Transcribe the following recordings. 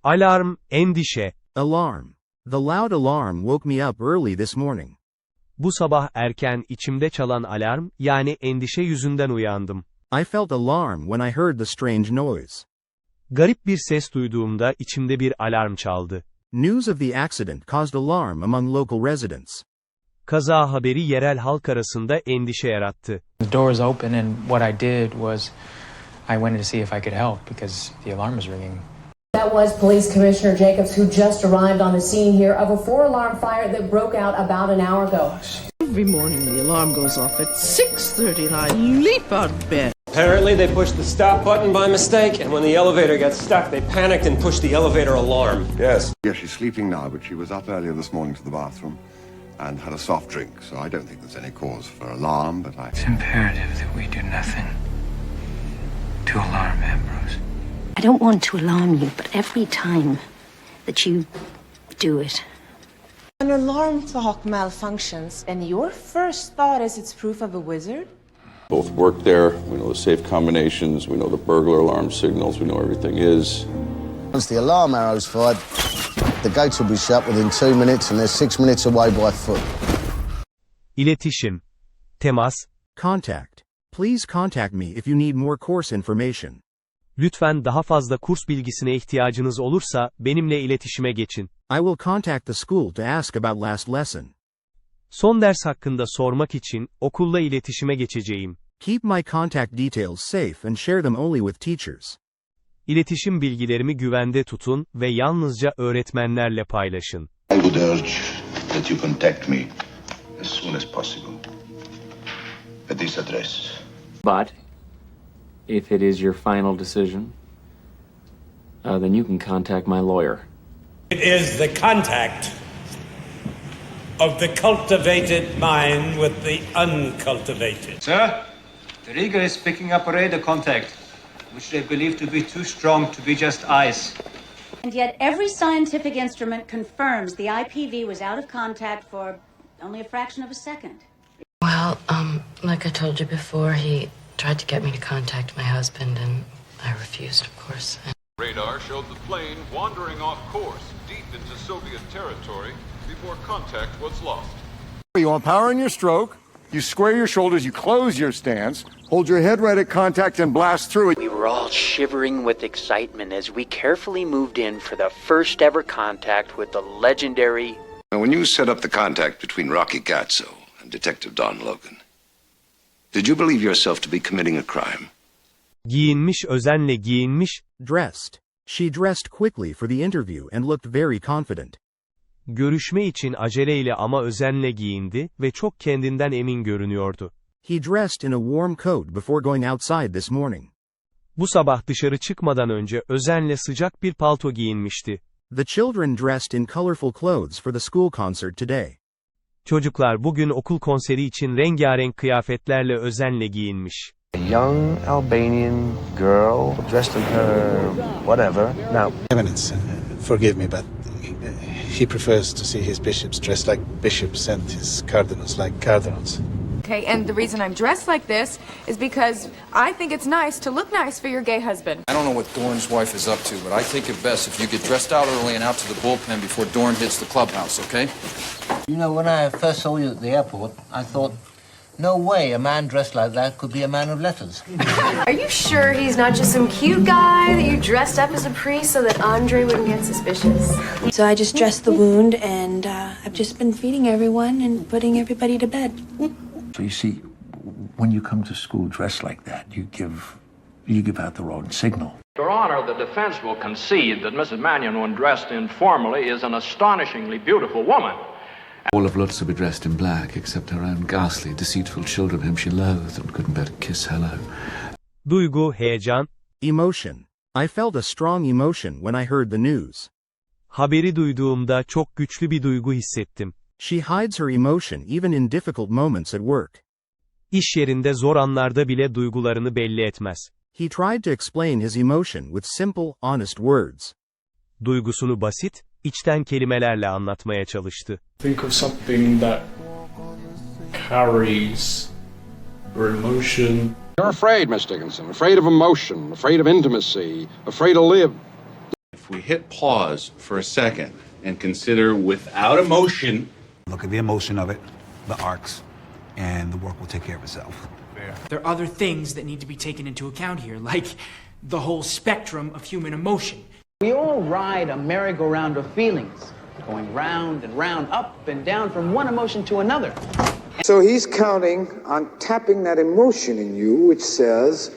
Alarm, endişe. Alarm. The loud alarm woke me up early this morning. Bu sabah erken içimde çalan alarm, yani endişe yüzünden uyandım. I felt alarm when I heard the strange noise. Garip bir ses duyduğumda içimde bir alarm çaldı. News of the accident caused alarm among local residents. Kaza haberi yerel halk arasında endişe yarattı. The door was open and what I did was I went to see if I could help because the alarm was ringing. That was Police Commissioner Jacobs, who just arrived on the scene here of a 4-alarm fire that broke out about an hour ago. Every morning the alarm goes off at 6:30 and I leap out of bed. Apparently they pushed the stop button by mistake, and when the elevator got stuck, they panicked and pushed the elevator alarm. Yes. Yeah, she's sleeping now, but she was up earlier this morning to the bathroom and had a soft drink, so I don't think there's any cause for alarm, but It's imperative that we do nothing to alarm Ambrose. I don't want to alarm you, but every time that you do it. An alarm clock malfunctions, and your first thought is it's proof of a wizard? Both work there. We know the safe combinations. We know the burglar alarm signals. We know everything is. Once the alarm arrow's fired, the gates will be shut within 2 minutes and they're 6 minutes away by foot. İletişim. Temas. Contact. Please contact me if you need more course information. Lütfen daha fazla kurs bilgisine ihtiyacınız olursa, benimle iletişime geçin. I will contact the school to ask about last lesson. Son ders hakkında sormak için, okulla iletişime geçeceğim. Keep my contact details safe and share them only with teachers. İletişim bilgilerimi güvende tutun ve yalnızca öğretmenlerle paylaşın. I would urge that you contact me as soon as possible at this address. But if it is your final decision, then you can contact my lawyer. It is the contact of the cultivated mind with the uncultivated. Sir, the rigger is picking up a radar contact, which they believe to be too strong to be just ice. And yet every scientific instrument confirms the IPV was out of contact for only a fraction of a second. Well, like I told you before, he tried to get me to contact my husband, and I refused, of course. Radar showed the plane wandering off course deep into Soviet territory before contact was lost. You want power in your stroke, you square your shoulders, you close your stance, hold your head right at contact and blast through it. We were all shivering with excitement as we carefully moved in for the first ever contact with the legendary... Now, when you set up the contact between Rocky Gazzo and Detective Don Logan, did you believe yourself to be committing a crime? Giyinmiş, özenle giyinmiş. Dressed. She dressed quickly for the interview and looked very confident. Görüşme için aceleyle ama özenle giyindi ve çok kendinden emin görünüyordu. He dressed in a warm coat before going outside this morning. Bu sabah dışarı çıkmadan önce özenle sıcak bir palto giyinmişti. The children dressed in colorful clothes for the school concert today. Çocuklar bugün okul konseri için rengarenk kıyafetlerle özenle giyinmiş. A young Albanian girl dressed in her whatever. Now, Eminence, forgive me, but he prefers to see his bishops dressed like bishops and his cardinals like cardinals. Okay, and the reason I'm dressed like this is because I think it's nice to look nice for your gay husband. I don't know what Dorn's wife is up to, but I think it best if you get dressed out early and out to the bullpen before Dorn hits the clubhouse, okay? You know, when I first saw you at the airport, I thought, no way a man dressed like that could be a man of letters. Are you sure he's not just some cute guy that you dressed up as a priest so that Andre wouldn't get suspicious? So I just dressed the wound, and I've just been feeding everyone and putting everybody to bed. So you see, when you come to school dressed like that, you give out the wrong signal. Your Honor, the defense will concede that Mrs. Mannion, when dressed informally, is an astonishingly beautiful woman. All of Lutz to be dressed in black, except her own ghastly, deceitful children whom she loathed and couldn't bear to kiss hello. Duygu, heyecan. Emotion. I felt a strong emotion when I heard the news. Haberi duyduğumda çok güçlü bir duygu hissettim. She hides her emotion even in difficult moments at work. İş yerinde zor anlarda bile duygularını belli etmez. He tried to explain his emotion with simple, honest words. Duygusunu basit, içten kelimelerle anlatmaya çalıştı. Think of something that carries your emotion. You're afraid, Miss Dickinson, afraid of emotion, afraid of intimacy, afraid to live. If we hit pause for a second and consider without emotion. Look at the emotion of it, the arcs, and the work will take care of itself. There are other things that need to be taken into account here, like the whole spectrum of human emotion. We all ride a merry-go-round of feelings, going round and round, up and down from one emotion to another. So he's counting on tapping that emotion in you which says,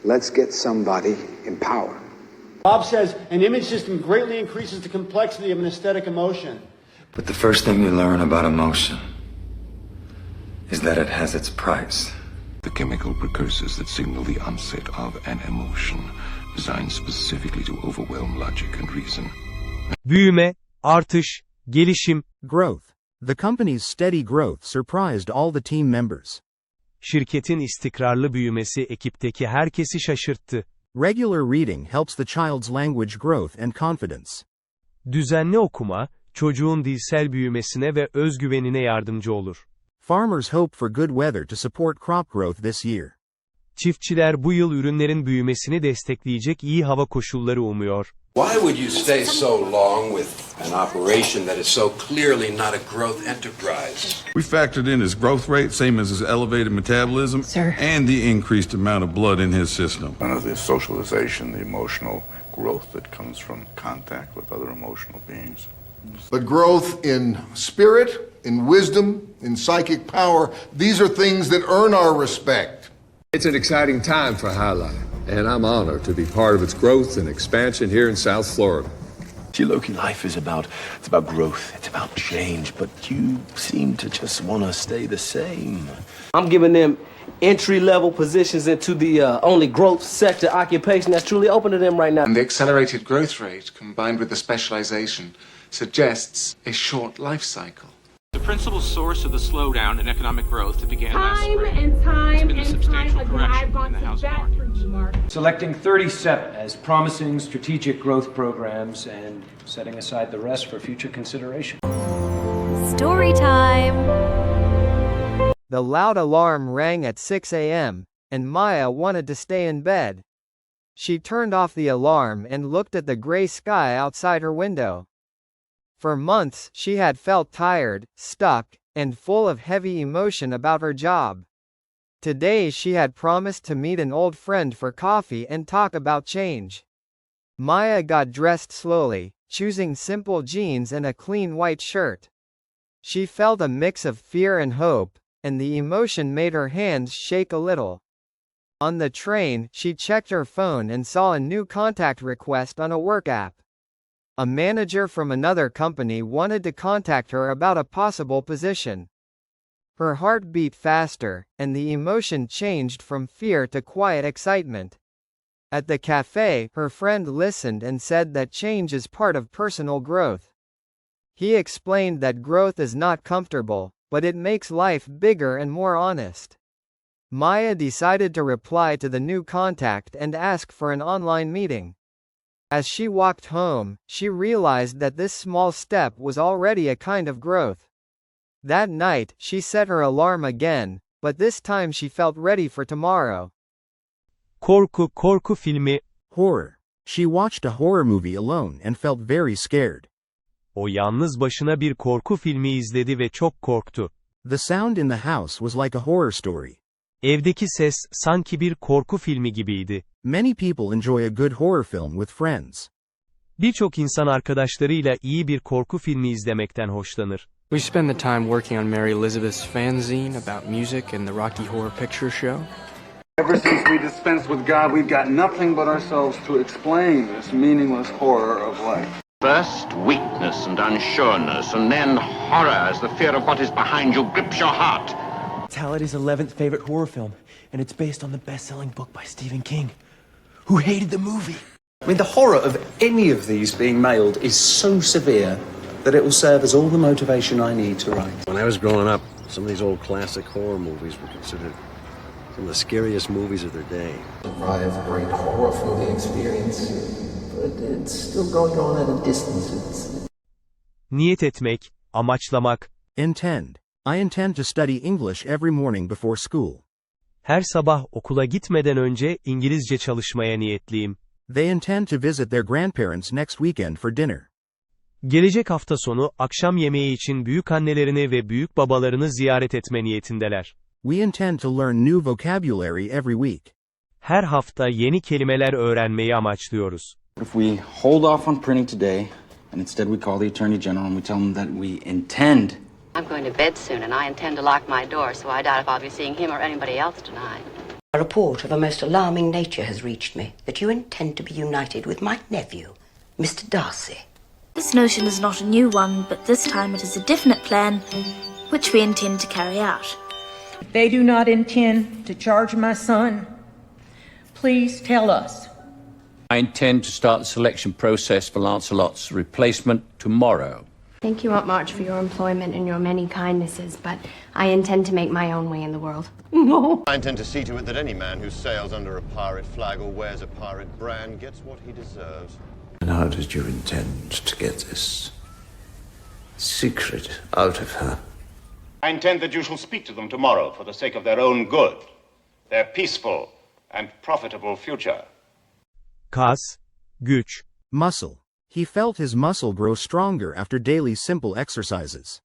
let's get somebody in power. Bob says an image system greatly increases the complexity of an aesthetic emotion. But the first thing you learn about emotion is that it has its price. The chemical precursors that signal the onset of an emotion, designed specifically to overwhelm logic and reason. Büyüme, artış, gelişim. Growth. The company's steady growth surprised all the team members. Şirketin istikrarlı büyümesi ekipteki herkesi şaşırttı. Regular reading helps the child's language growth and confidence. Düzenli okuma, çocuğun dilsel büyümesine ve özgüvenine yardımcı olur. Farmers hope for good weather to support crop growth this year. Çiftçiler bu yıl ürünlerin büyümesini destekleyecek iyi hava koşulları umuyor. Why would you stay so long with an operation that is so clearly not a growth enterprise? We factored in his growth rate, same as his elevated metabolism, and the increased amount of blood in his system. None of the socialization, the emotional growth that comes from contact with other emotional beings. But growth in spirit, in wisdom, in psychic power, these are things that earn our respect. It's an exciting time for Highlight, and I'm honored to be part of its growth and expansion here in South Florida. Loki, life is about growth, it's about change, but you seem to just want to stay the same. I'm giving them entry-level positions into the only growth sector occupation that's truly open to them right now. And the accelerated growth rate, combined with the specialization, suggests a short life cycle. The principal source of the slowdown in economic growth that began last spring has been the substantial correction in the to housing bat market. for you, Mark. Selecting 37 as promising strategic growth programs and setting aside the rest for future consideration. Story time. The loud alarm rang at 6 a.m., and Maya wanted to stay in bed. She turned off the alarm and looked at the gray sky outside her window. For months, she had felt tired, stuck, and full of heavy emotion about her job. Today she had promised to meet an old friend for coffee and talk about change. Maya got dressed slowly, choosing simple jeans and a clean white shirt. She felt a mix of fear and hope, and the emotion made her hands shake a little. On the train, she checked her phone and saw a new contact request on a work app. A manager from another company wanted to contact her about a possible position. Her heart beat faster, and the emotion changed from fear to quiet excitement. At the cafe, her friend listened and said that change is part of personal growth. He explained that growth is not comfortable, but it makes life bigger and more honest. Maya decided to reply to the new contact and ask for an online meeting. As she walked home, she realized that this small step was already a kind of growth. That night, she set her alarm again, but this time she felt ready for tomorrow. Korku filmi. Horror. She watched a horror movie alone and felt very scared. O yalnız başına bir korku filmi izledi ve çok korktu. The sound in the house was like a horror story. Evdeki ses sanki bir korku filmi gibiydi. Many people enjoy a good horror film with friends. Birçok insan arkadaşlarıyla iyi bir korku filmi izlemekten hoşlanır. We spend the time working on Mary Elizabeth's fanzine about music and the Rocky Horror Picture Show. Ever since we dispensed with God, we've got nothing but ourselves to explain this meaningless horror of life. First, weakness and unsureness, and then horror as the fear of what is behind you grips your heart. It's Halliday's 11th favorite horror film, and it's based on the best-selling book by Stephen King, who hated the movie. I mean, the horror of any of these being mailed is so severe that it will serve as all the motivation I need to write. When I was growing up, some of these old classic horror movies were considered some of the scariest movies of their day. Survive a great horror movie experience, but it's still going on at a distance. Niyet etmek, amaçlamak. Intend. I intend to study English every morning before school. Her sabah okula gitmeden önce İngilizce çalışmaya niyetliyim. They intend to visit their grandparents next weekend for dinner. Gelecek hafta sonu, akşam yemeği için büyükannelerini ve büyükbabalarını ziyaret etme niyetindeler. We intend to learn new vocabulary every week. Her hafta yeni kelimeler öğrenmeyi amaçlıyoruz. If we hold off on printing today, and instead we call the Attorney General and we tell him that we intend... I'm going to bed soon, and I intend to lock my door, so I doubt if I'll be seeing him or anybody else tonight. A report of a most alarming nature has reached me that you intend to be united with my nephew, Mr. Darcy. This notion is not a new one, but this time it is a definite plan, which we intend to carry out. They do not intend to charge my son. Please tell us. I intend to start the selection process for Lancelot's replacement tomorrow. Thank you, Aunt March, for your employment and your many kindnesses, but I intend to make my own way in the world. No. I intend to see to it that any man who sails under a pirate flag or wears a pirate brand gets what he deserves. And how did you intend to get this secret out of her? I intend that you shall speak to them tomorrow for the sake of their own good, their peaceful and profitable future. Kas, güç. Muscle. He felt his muscle grow stronger after daily simple exercises.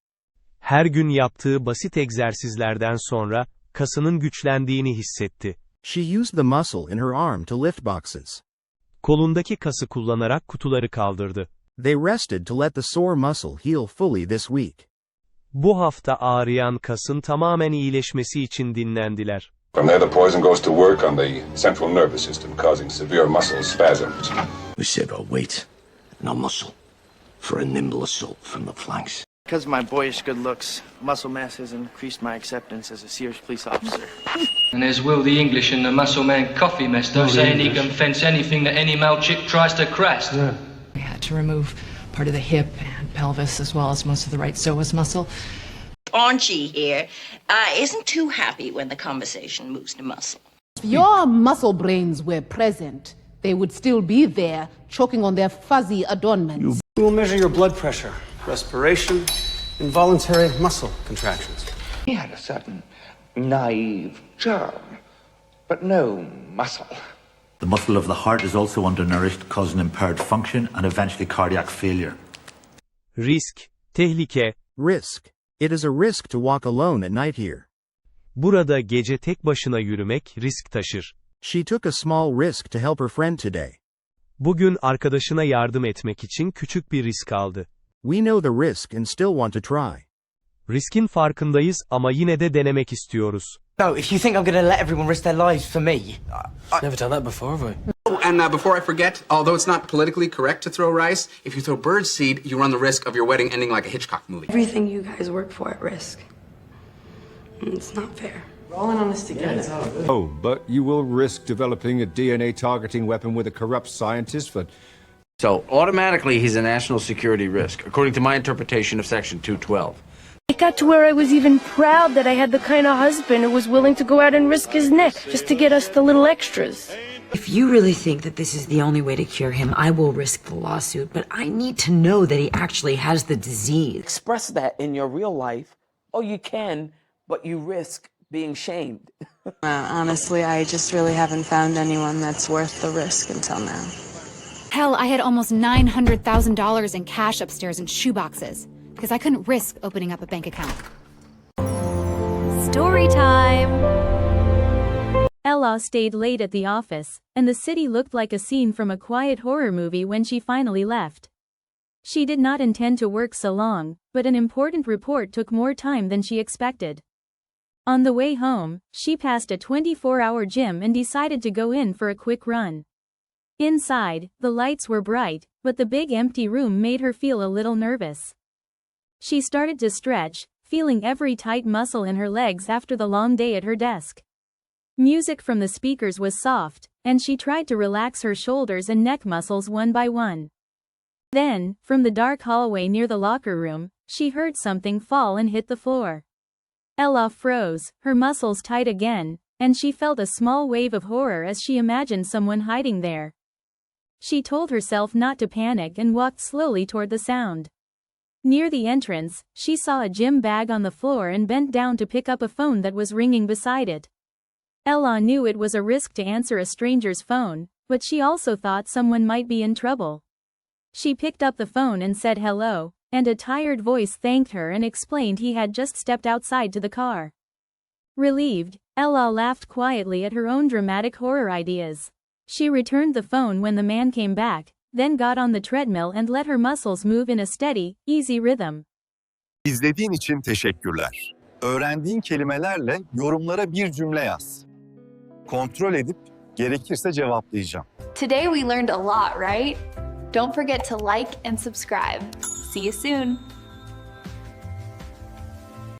Her gün yaptığı basit egzersizlerden sonra, kasının güçlendiğini hissetti. She used the muscle in her arm to lift boxes. Kolundaki kası kullanarak kutuları kaldırdı. They rested to let the sore muscle heal fully this week. Bu hafta ağrıyan kasın tamamen iyileşmesi için dinlendiler. From there, the poison goes to work on the central nervous system, causing severe muscle spasms. We save our weight and our muscle for a nimble assault from the flanks. Because of my boyish good looks, muscle mass has increased my acceptance as a serious police officer. And as will the English in the muscle man coffee mess, though, saying he can fence anything that any male chick tries to crest. Yeah. We had to remove part of the hip and pelvis as well as most of the right psoas muscle. Archie here isn't too happy when the conversation moves to muscle. If your muscle brains were present, they would still be there, choking on their fuzzy adornments. We will measure your blood pressure, respiration, involuntary muscle contractions. He had a certain naive charm, but no muscle. The muscle of the heart is also undernourished, causing impaired function and eventually cardiac failure. Risk, tehlike. Risk. It is a risk to walk alone at night here. Burada gece tek başına yürümek risk taşır. She took a small risk to help her friend today. Bugün arkadaşına yardım etmek için küçük bir risk aldı. We know the risk and still want to try. Riskin farkındayız ama yine de denemek istiyoruz. No, if you think I'm going to let everyone risk their lives for me... Never done that before, have I? Oh, and before I forget, although it's not politically correct to throw rice, if you throw bird seed, you run the risk of your wedding ending like a Hitchcock movie. Everything you guys work for at risk. It's not fair. We're all in on this together. Oh, but you will risk developing a DNA targeting weapon with a corrupt scientist for... So, automatically he's a national security risk, according to my interpretation of Section 212. It got to where I was even proud that I had the kind of husband who was willing to go out and risk his neck just to get us the little extras. If you really think that this is the only way to cure him, I will risk the lawsuit, but I need to know that he actually has the disease. Express that in your real life. Oh, you can, but you risk being shamed. Honestly, I just really haven't found anyone that's worth the risk until now. Hell, I had almost $900,000 in cash upstairs in shoeboxes because I couldn't risk opening up a bank account. Story time! Ella stayed late at the office, and the city looked like a scene from a quiet horror movie when she finally left. She did not intend to work so long, but an important report took more time than she expected. On the way home, she passed a 24-hour gym and decided to go in for a quick run. Inside, the lights were bright, but the big empty room made her feel a little nervous. She started to stretch, feeling every tight muscle in her legs after the long day at her desk. Music from the speakers was soft, and she tried to relax her shoulders and neck muscles one by one. Then, from the dark hallway near the locker room, she heard something fall and hit the floor. Ella froze, her muscles tight again, and she felt a small wave of horror as she imagined someone hiding there. She told herself not to panic and walked slowly toward the sound. Near the entrance, she saw a gym bag on the floor and bent down to pick up a phone that was ringing beside it. Ella knew it was a risk to answer a stranger's phone, but she also thought someone might be in trouble. She picked up the phone and said hello, and a tired voice thanked her and explained he had just stepped outside to the car. Relieved, Ella laughed quietly at her own dramatic horror ideas. She returned the phone when the man came back, then got on the treadmill and let her muscles move in a steady, easy rhythm. İzlediğin için teşekkürler. Öğrendiğin kelimelerle yorumlara bir cümle yaz. Kontrol edip gerekirse cevaplayacağım. Today we learned a lot, right? Don't forget to like and subscribe. See you soon.